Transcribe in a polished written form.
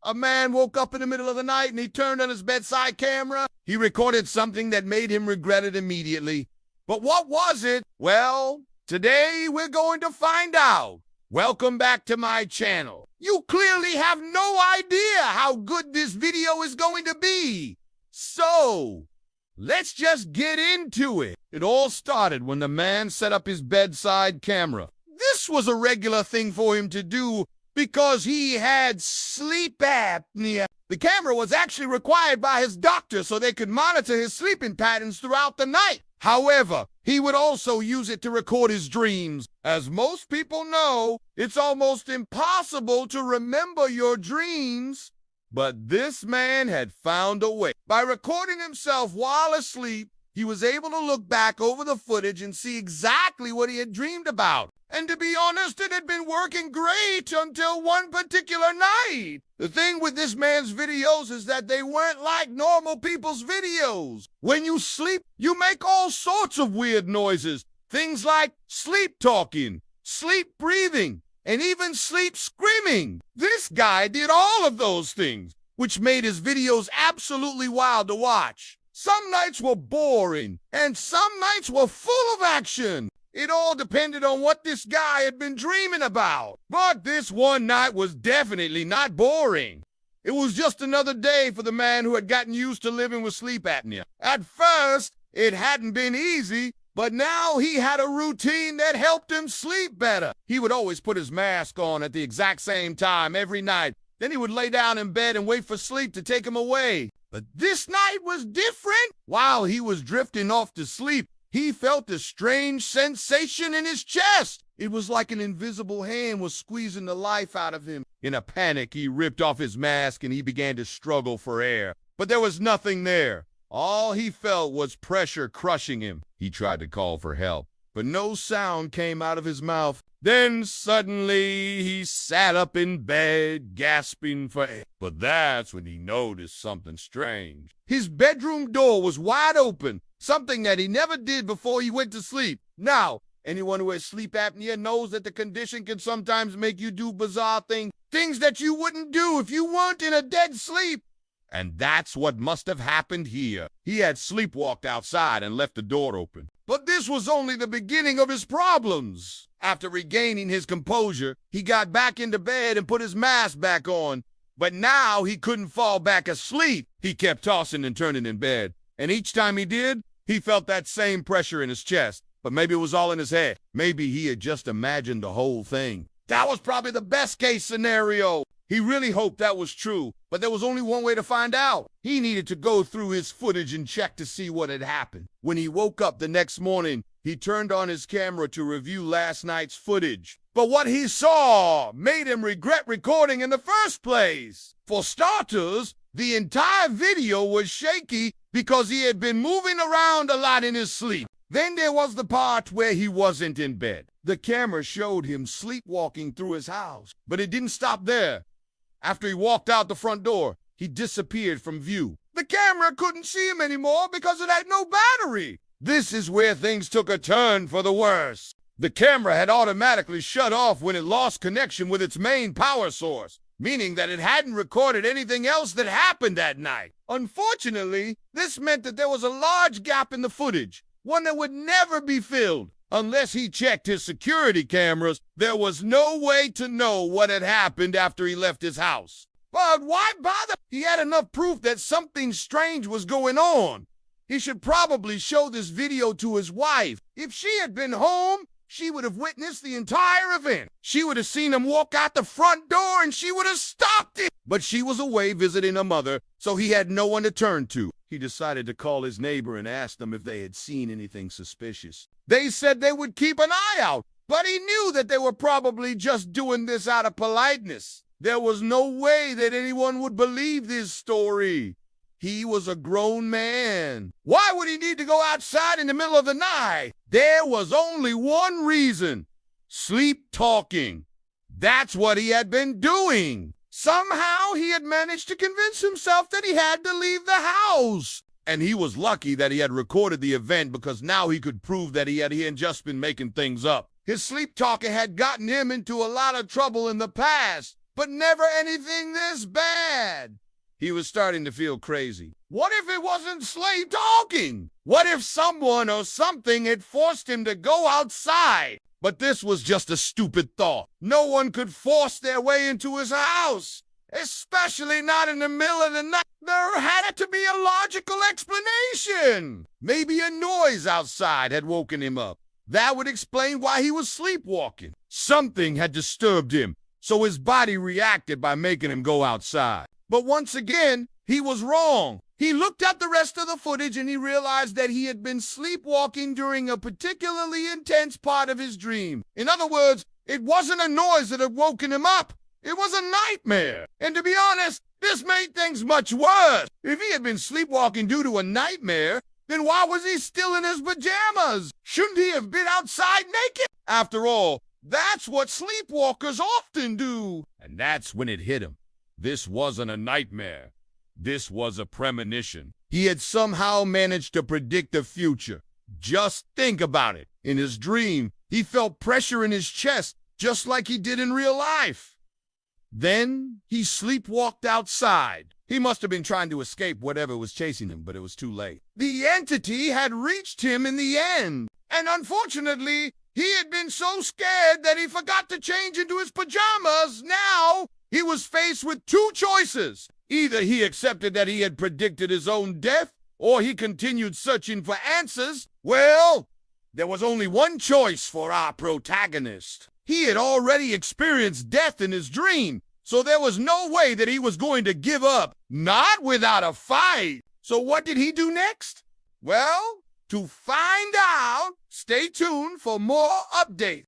A man woke up in the middle of the night and he turned on his bedside camera. He recorded something that made him regret it immediately. But what was it? Well, today we're going to find out. Welcome back to my channel. You clearly have no idea how good this video is going to be. So, let's just get into it. It all started when the man set up his bedside camera. This was a regular thing for him to do because he had sleep apnea. The camera was actually required by his doctor so they could monitor his sleeping patterns throughout the night. However, he would also use it to record his dreams. As most people know, it's almost impossible to remember your dreams. But this man had found a way. By recording himself while asleep, he was able to look back over the footage and see exactly what he had dreamed about. And to be honest, it had been working great until one particular night. The thing with this man's videos is that they weren't like normal people's videos. When you sleep, you make all sorts of weird noises. Things like sleep talking, sleep breathing, and even sleep screaming. This guy did all of those things, which made his videos absolutely wild to watch. Some nights were boring, and some nights were full of action. It all depended on what this guy had been dreaming about. But this one night was definitely not boring. It was just another day for the man who had gotten used to living with sleep apnea. At first, it hadn't been easy, but now he had a routine that helped him sleep better. He would always put his mask on at the exact same time every night. Then he would lay down in bed and wait for sleep to take him away. But this night was different. While he was drifting off to sleep, he felt a strange sensation in his chest. It was like an invisible hand was squeezing the life out of him. In a panic, he ripped off his mask and he began to struggle for air. But there was nothing there. All he felt was pressure crushing him. He tried to call for help, but no sound came out of his mouth. Then suddenly he sat up in bed, gasping for air. But that's when he noticed something strange. His bedroom door was wide open, something that he never did before he went to sleep. Now, anyone who has sleep apnea knows that the condition can sometimes make you do bizarre things that you wouldn't do if you weren't in a dead sleep. And that's what must have happened here. He had sleepwalked outside and left the door open. But this was only the beginning of his problems. After regaining his composure, he got back into bed and put his mask back on. But now he couldn't fall back asleep. He kept tossing and turning in bed. And each time he did, he felt that same pressure in his chest. But maybe it was all in his head. Maybe he had just imagined the whole thing. That was probably the best case scenario. He really hoped that was true, but there was only one way to find out. He needed to go through his footage and check to see what had happened. When he woke up the next morning, he turned on his camera to review last night's footage. But what he saw made him regret recording in the first place. For starters, the entire video was shaky because he had been moving around a lot in his sleep. Then there was the part where he wasn't in bed. The camera showed him sleepwalking through his house, but it didn't stop there. After he walked out the front door, he disappeared from view. The camera couldn't see him anymore because it had no battery. This is where things took a turn for the worse. The camera had automatically shut off when it lost connection with its main power source, meaning that it hadn't recorded anything else that happened that night. Unfortunately, this meant that there was a large gap in the footage, one that would never be filled. Unless he checked his security cameras, there was no way to know what had happened after he left his house. But why bother? He had enough proof that something strange was going on. He should probably show this video to his wife. If she had been home, she would have witnessed the entire event. She would have seen him walk out the front door and she would have stopped it. But she was away visiting her mother, so he had no one to turn to. He decided to call his neighbor and ask them if they had seen anything suspicious. They said they would keep an eye out, but he knew that they were probably just doing this out of politeness. There was no way that anyone would believe this story. He was a grown man. Why would he need to go outside in the middle of the night? There was only one reason: sleep talking. That's what he had been doing. Somehow he had managed to convince himself that he had to leave the house. And he was lucky that he had recorded the event because now he could prove that he hadn't just been making things up. His sleep talking had gotten him into a lot of trouble in the past, but never anything this bad. bad. He was starting to feel crazy. What if it wasn't Slade talking? What if someone or something had forced him to go outside? But this was just a stupid thought. No one could force their way into his house, especially not in the middle of the night. There had to be a logical explanation. Maybe a noise outside had woken him up. That would explain why he was sleepwalking. Something had disturbed him, so his body reacted by making him go outside. But once again, he was wrong. He looked at the rest of the footage and he realized that he had been sleepwalking during a particularly intense part of his dream. In other words, it wasn't a noise that had woken him up. It was a nightmare. And to be honest, this made things much worse. If he had been sleepwalking due to a nightmare, then why was he still in his pajamas? Shouldn't he have been outside naked? After all, that's what sleepwalkers often do. And that's when it hit him. This wasn't a nightmare. This was a premonition. He had somehow managed to predict the future. Just think about it. In his dream, he felt pressure in his chest, just like he did in real life. Then he sleepwalked outside. He must have been trying to escape whatever was chasing him, but it was too late. The entity had reached him in the end. And unfortunately, he had been so scared that he forgot to change into his pajamas. Now, he was faced with two choices. Either he accepted that he had predicted his own death, or he continued searching for answers. Well, there was only one choice for our protagonist. He had already experienced death in his dream, so there was no way that he was going to give up, not without a fight. So what did he do next? Well, to find out, stay tuned for more updates.